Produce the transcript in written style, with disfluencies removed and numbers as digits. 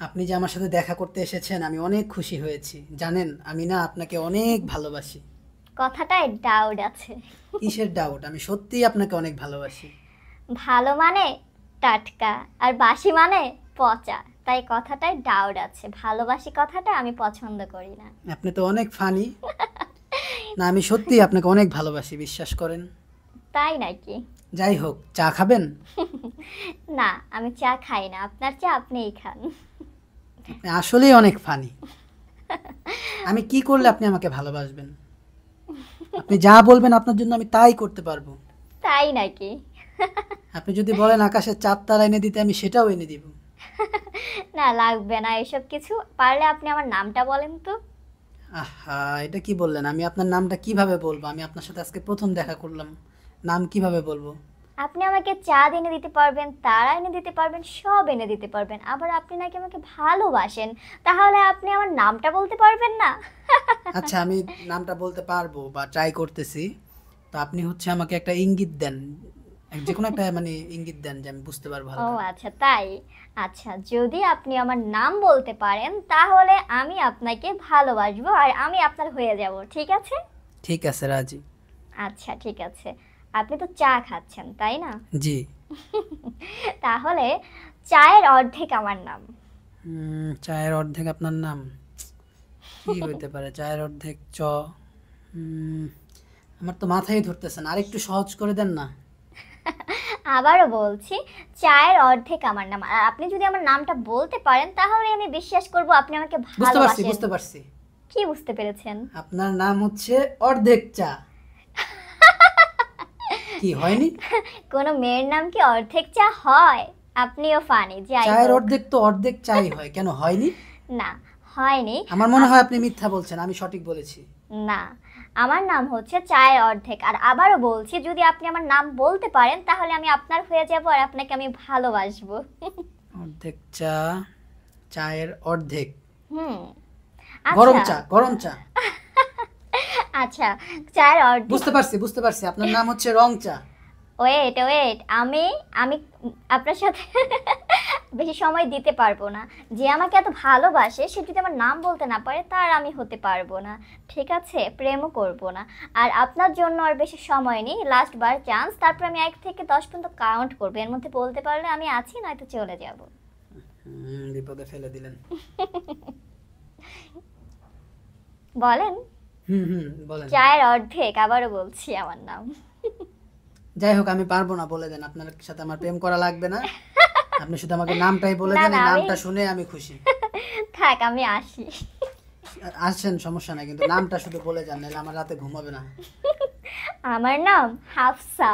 আপনি যে আমার সাথে দেখা করতে এসেছেন আমি অনেক খুশি হয়েছি। জানেন আমি না আপনাকে অনেক ভালোবাসি। কথাটায় ডাউট আছে। কিসের ডাউট? আমি সত্যিই আপনাকে অনেক ভালোবাসি। ভালো মানে টাটকা, আর বাসি মানে পচা। তাই কথাটায় ডাউট আছে, ভালোবাসি কথাটা আমি পছন্দ করি না। আপনি তো অনেক ফানি। না, আমি সত্যিই আপনাকে অনেক ভালোবাসি, বিশ্বাস করেন। তাই নাকি? যাই হোক, চা খাবেন? না, আমি চা খাই না, আপনার চা আপনিই খান। আপনি আসলেই অনেক ফানি। আমি কি করলে আপনি আমাকে ভালোবাসবেন? আপনি যা বলবেন আপনার জন্য আমি তাই করতে পারবো। তাই নাকি? আপনি যদি বলেন আকাশের চাঁদ তারা এনে দিতে আমি সেটাও এনে দিব। না, লাগবে না এসব কিছু। পারলে আপনি আমার নামটা বলেন তো। আহা, এটা কি বললেন? আমি আপনার নামটা কিভাবে বলবো? আমি আপনার সাথে আজকে প্রথম দেখা করলাম, নাম কিভাবে বলবো? আপনি আমাকে চা এনে দিতে পারবেন, তারা এনে দিতে পারবেন, সব এনে দিতে পারবেন, আবার আপনি নাকি আমাকে ভালোবাসেন। তাহলে আপনি আমার নামটা বলতে পারবেন না? আচ্ছা, আমি নামটা বলতে পারবো বা ট্রাই করতেছি। তো আপনি হচ্ছে আমাকে একটা ইঙ্গিত দেন, যে কোনো একটা মানে ইঙ্গিত দেন যে আমি বুঝতে পারবো ও হালকা। আচ্ছা, তাই। আচ্ছা, যদি আপনি আমার নাম বলতে পারেন তাহলে আমি আপনাকে ভালোবাসবো আর আমি আপনার হয়ে যাব, ঠিক আছে? ঠিক আছে, রাজি। আচ্ছা, ঠিক আছে। আপনি তো চা খাচ্ছেন, তাই না? জি। তাহলে চায়ের অর্ধেক আমার নাম। চায়ের অর্ধেক আপনার নাম? কি হইতে পারে চায়ের অর্ধেক? উম, আমার তো মাথায় ধরতেছে না, আরেকটু সহজ করে দেন না। আবারও বলছি, চায়ের অর্ধেক আমার নাম, আর আপনি যদি আমার নামটা বলতে পারেন তাহলে আমি বিশ্বাস করব আপনি আমাকে বুঝতে পারছি, ভালোবাসেন। বুঝতে পারছি। কি বুঝতে পেরেছেন? আপনার নাম হচ্ছে অর্ধেক চা। কি হয়নি? কোনো মেয়ের নাম কি অর্ধেক চা হয়? আপনিও ফানি, যাই চায়ের হোক। অর্ধেক তো অর্ধেক চাই হয়, কেন হয়নি? না, হয়নি। আমার মনে আপ- হয় আপনি মিথ্যা বলছেন, আমি সঠিক বলেছি। না, আমার নাম হচ্ছে চায়ের অর্ধেক, আর আবারও বলছি যদি আপনি আমার নাম বলতে পারেন তাহলে আমি আপনার হয়ে যাব আর আপনাকে আমি ভালোবাসবো। অর্ধেক চা, চায়ের অর্ধেক। হুম। গরম আচ্ছা। চা, গরম চা। আচ্ছা, চায়ের অর্ধেক। বুঝতে পারছি, বুঝতে পারছি, আপনার নাম হচ্ছে রং চা। ওয়েট ওয়েট, আমি আমি আপনার সাথে বেশি সময় দিতে পারবো না। যে আমাকে এত ভালোবাসে সে যদি আমার নাম বলতে না পারে তার আমি হতে পারবো না, ঠিক আছে? প্রেমও করব না। আর আপনার জন্য আর বেশি সময় নেই, লাস্ট বার চান্স, তারপর আমি 1 থেকে 10 পর্যন্ত কাউন্ট করবো, এর মধ্যে বলতে পারলে আমি আছি, নয়তো চলে যাব। বিপদে ফেলে দিলেন। বলেন। হুম হুম, বলেন। চায়ের অর্ধেক, আবারও বলছি আমার নাম। যাই হোক, আমি পারবো না, বলে দেন। আপনার সাথে আমার প্রেম করা লাগবে না, আপনি শুধু আমাকে নামটাই বলে না দেন, না, এই আমি নামটা শুনে আমি খুশি। থাক, আমি আসি। আসছেন, সমস্যা নাই, কিন্তু নামটা শুধু বলে যান, নাহলে আমার রাতে ঘুমাবে না। আমার নাম হাফসা।